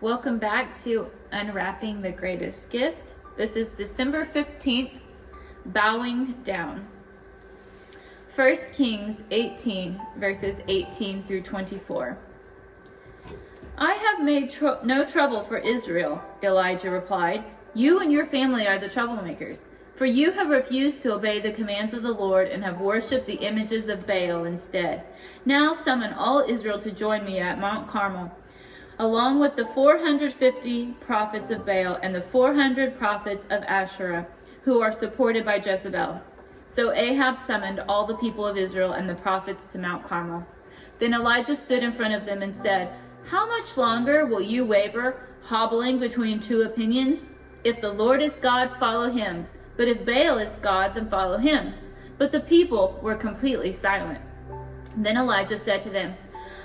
Welcome back to Unwrapping the Greatest Gift. This is December 15th, Bowing Down. 1 Kings 18, verses 18 through 24. I have made no trouble for Israel, Elijah replied. You and your family are the troublemakers, for you have refused to obey the commands of the Lord and have worshipped the images of Baal instead. Now summon all Israel to join me at Mount Carmel, along with the 450 prophets of Baal and the 400 prophets of Asherah, who are supported by Jezebel. So Ahab summoned all the people of Israel and the prophets to Mount Carmel. Then Elijah stood in front of them and said, How much longer will you waver, hobbling between two opinions? If the Lord is God, follow him. But if Baal is God, then follow him. But the people were completely silent. Then Elijah said to them,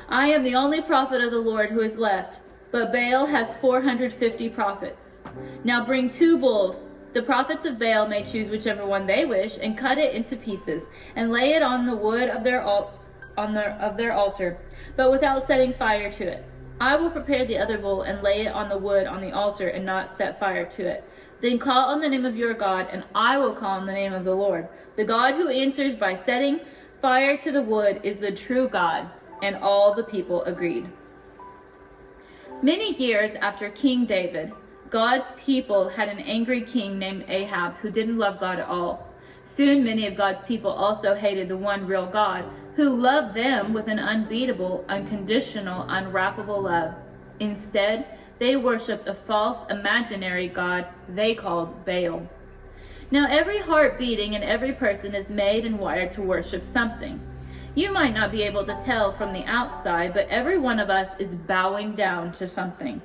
I am the only prophet of the Lord who is left, but Baal has 450 prophets. Now bring 2 bulls. The prophets of Baal may choose whichever one they wish, and cut it into pieces, and lay it on the wood of their altar, but without setting fire to it. I will prepare the other bull and lay it on the wood on the altar, and not set fire to it. Then call on the name of your God, and I will call on the name of the Lord. The God who answers by setting fire to the wood is the true God. And all the people agreed. Many years after King David, God's people had an angry king named Ahab who didn't love God at all. Soon many of God's people also hated the one real God, who loved them with an unbeatable, unconditional, unwrappable love. Instead, they worshipped a false, imaginary God they called Baal. Now every heart beating in every person is made and wired to worship something. You might not be able to tell from the outside, but every one of us is bowing down to something.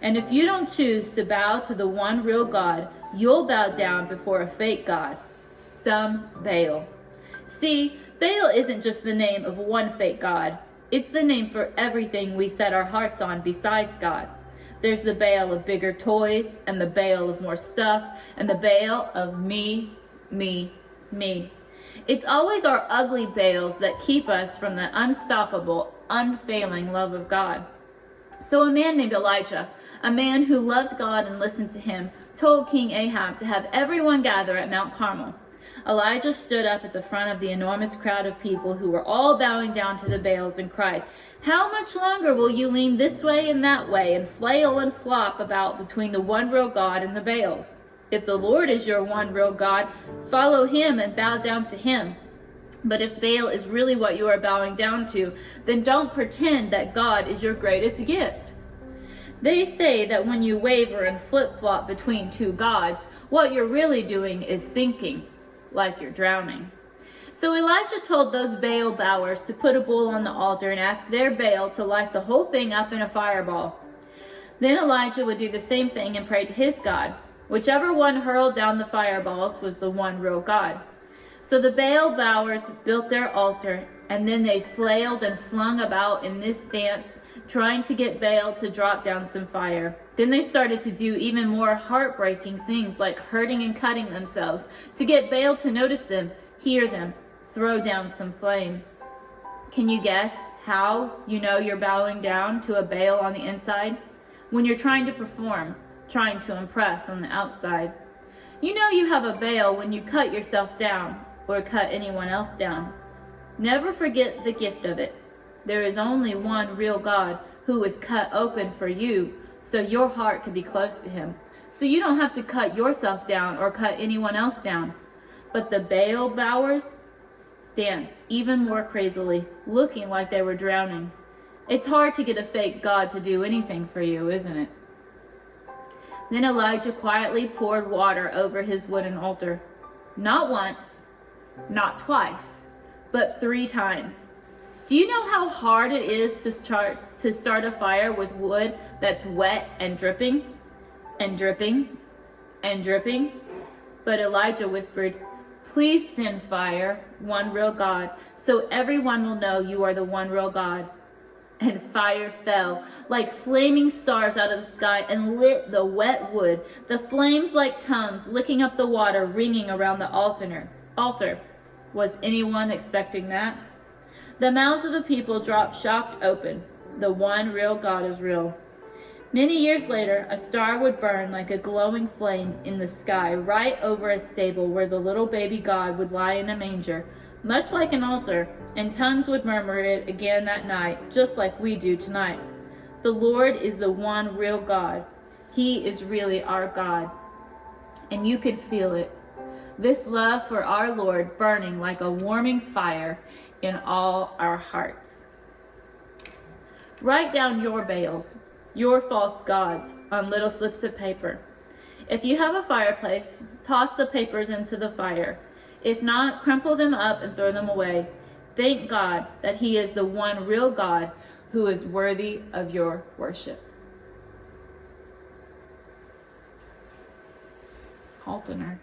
And if you don't choose to bow to the one real God, you'll bow down before a fake God, some Baal. See, Baal isn't just the name of one fake God. It's the name for everything we set our hearts on besides God. There's the Baal of bigger toys, and the Baal of more stuff, and the Baal of me, me, me. It's always our ugly Baals that keep us from the unstoppable, unfailing love of God. So a man named Elijah, a man who loved God and listened to him, told King Ahab to have everyone gather at Mount Carmel. Elijah stood up at the front of the enormous crowd of people who were all bowing down to the Baals and cried, How much longer will you lean this way and that way and flail and flop about between the one real God and the Baals? If the Lord is your one real God, follow him and bow down to him. But if Baal is really what you are bowing down to, then don't pretend that God is your greatest gift. They say that when you waver and flip-flop between two gods, what you're really doing is sinking, like you're drowning. So Elijah told those Baal bowers to put a bull on the altar and ask their Baal to light the whole thing up in a fireball. Then Elijah would do the same thing and pray to his God. Whichever one hurled down the fireballs was the one real God. So the Baal bowers built their altar, and then they flailed and flung about in this dance, trying to get Baal to drop down some fire. Then they started to do even more heartbreaking things like hurting and cutting themselves to get Baal to notice them, hear them, throw down some flame. Can you guess how you know you're bowing down to a Baal on the inside? When you're trying to perform, trying to impress on the outside. You know you have a Baal when you cut yourself down or cut anyone else down. Never forget the gift of it. There is only one real God who was cut open for you so your heart can be close to him. So you don't have to cut yourself down or cut anyone else down. But the Baal bowers danced even more crazily, looking like they were drowning. It's hard to get a fake God to do anything for you, isn't it? Then Elijah quietly poured water over his wooden altar. Not once, not twice, but 3 times. Do you know how hard it is to start a fire with wood that's wet and dripping, and dripping, and dripping? But Elijah whispered, Please send fire, one real God, so everyone will know you are the one real God. And fire fell like flaming stars out of the sky and lit the wet wood, the flames like tongues licking up the water, ringing around the altar. Was anyone expecting that? The mouths of the people dropped shocked open. The one real God is real. Many years later, a star would burn like a glowing flame in the sky right over a stable where the little baby God would lie in a manger, much like an altar, and tongues would murmur it again that night, just like we do tonight. The Lord is the one real God. He is really our God. And you can feel it. This love for our Lord burning like a warming fire in all our hearts. Write down your Baals, your false gods, on little slips of paper. If you have a fireplace, toss the papers into the fire. If not, crumple them up and throw them away. Thank God that He is the one real God who is worthy of your worship. Haltoner.